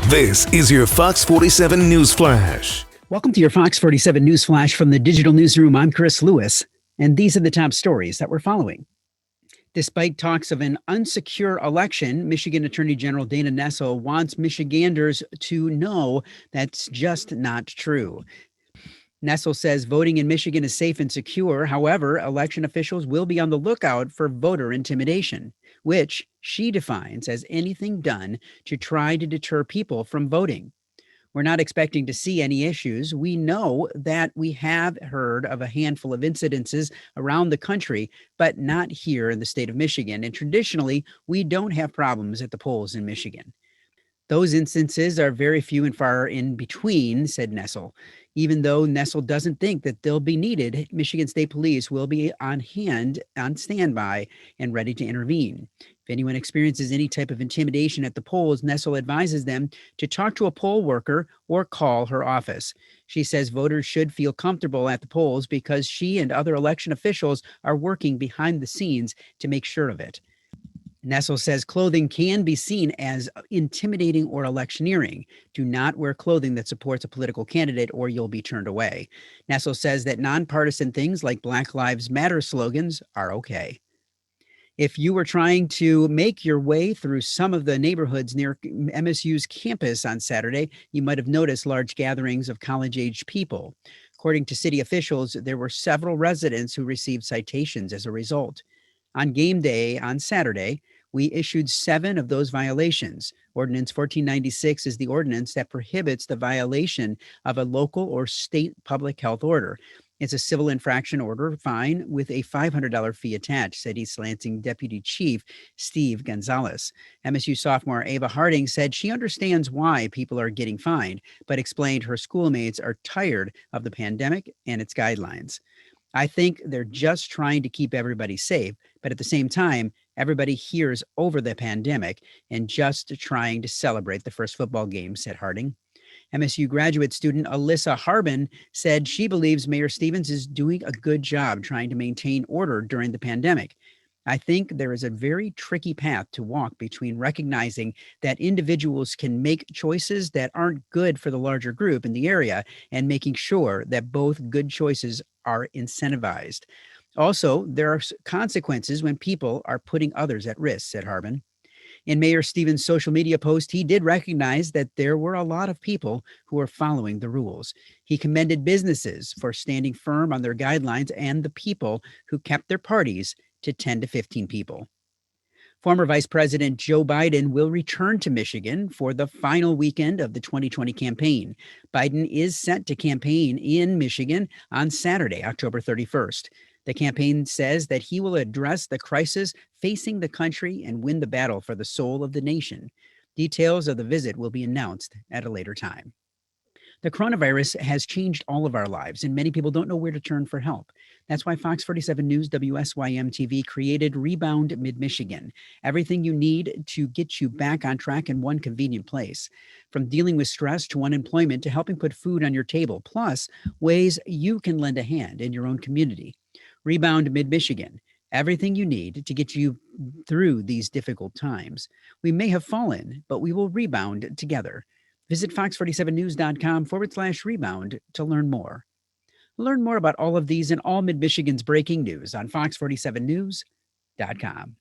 This is your Fox 47 News Flash. Welcome to your Fox 47 News Flash from the Digital Newsroom. I'm Chris Lewis, and these are the top stories that we're following. Despite talks of an unsecure election, Michigan Attorney General Dana Nessel wants Michiganders to know that's just not true. Nessel says voting in Michigan is safe and secure. However, election officials will be on the lookout for voter intimidation, which she defines as anything done to try to deter people from voting. We're not expecting to see any issues. We know that we have heard of a handful of incidences around the country, but not here in the state of Michigan. And traditionally, we don't have problems at the polls in Michigan. Those instances are very few and far in between, said Nessel. Even though Nessel doesn't think that they'll be needed, Michigan State Police will be on hand, on standby, and ready to intervene. If anyone experiences any type of intimidation at the polls, Nessel advises them to talk to a poll worker or call her office. She says voters should feel comfortable at the polls because she and other election officials are working behind the scenes to make sure of it. Nessel says clothing can be seen as intimidating or electioneering. Do not wear clothing that supports a political candidate or you'll be turned away. Nessel says that nonpartisan things like Black Lives Matter slogans are okay. If you were trying to make your way through some of the neighborhoods near MSU's campus on Saturday, you might have noticed large gatherings of college-age people. According to city officials, there were several residents who received citations as a result. On game day on Saturday, we issued 7 of those violations. Ordinance 1496 is the ordinance that prohibits the violation of a local or state public health order. It's a civil infraction order fine with a $500 fee attached, said East Lansing Deputy Chief Steve Gonzalez. MSU sophomore Ava Harding said she understands why people are getting fined, but explained her schoolmates are tired of the pandemic and its guidelines. I think they're just trying to keep everybody safe, but at the same time, everybody hears over the pandemic and just trying to celebrate the first football game, said Harding. MSU graduate student Alyssa Harbin said she believes Mayor Stevens is doing a good job trying to maintain order during the pandemic. I think there is a very tricky path to walk between recognizing that individuals can make choices that aren't good for the larger group in the area and making sure that both good choices are incentivized. Also, there are consequences when people are putting others at risk, said Harbin. In Mayor Stevens' social media post, he did recognize that there were a lot of people who were following the rules. He commended businesses for standing firm on their guidelines and the people who kept their parties to 10 to 15 people. Former Vice President Joe Biden will return to Michigan for the final weekend of the 2020 campaign. Biden is set to campaign in Michigan on Saturday, October 31st. The campaign says that he will address the crisis facing the country and win the battle for the soul of the nation. Details of the visit will be announced at a later time. The coronavirus has changed all of our lives, and many people don't know where to turn for help. That's why Fox 47 News WSYM TV created Rebound Mid Michigan. Everything you need to get you back on track in one convenient place. From dealing with stress to unemployment to helping put food on your table, plus ways you can lend a hand in your own community. Rebound Mid Michigan. Everything you need to get you through these difficult times. We may have fallen, but we will rebound together. Visit fox47news.com/rebound to learn more. Learn more about all of these and all Mid-Michigan's breaking news on fox47news.com.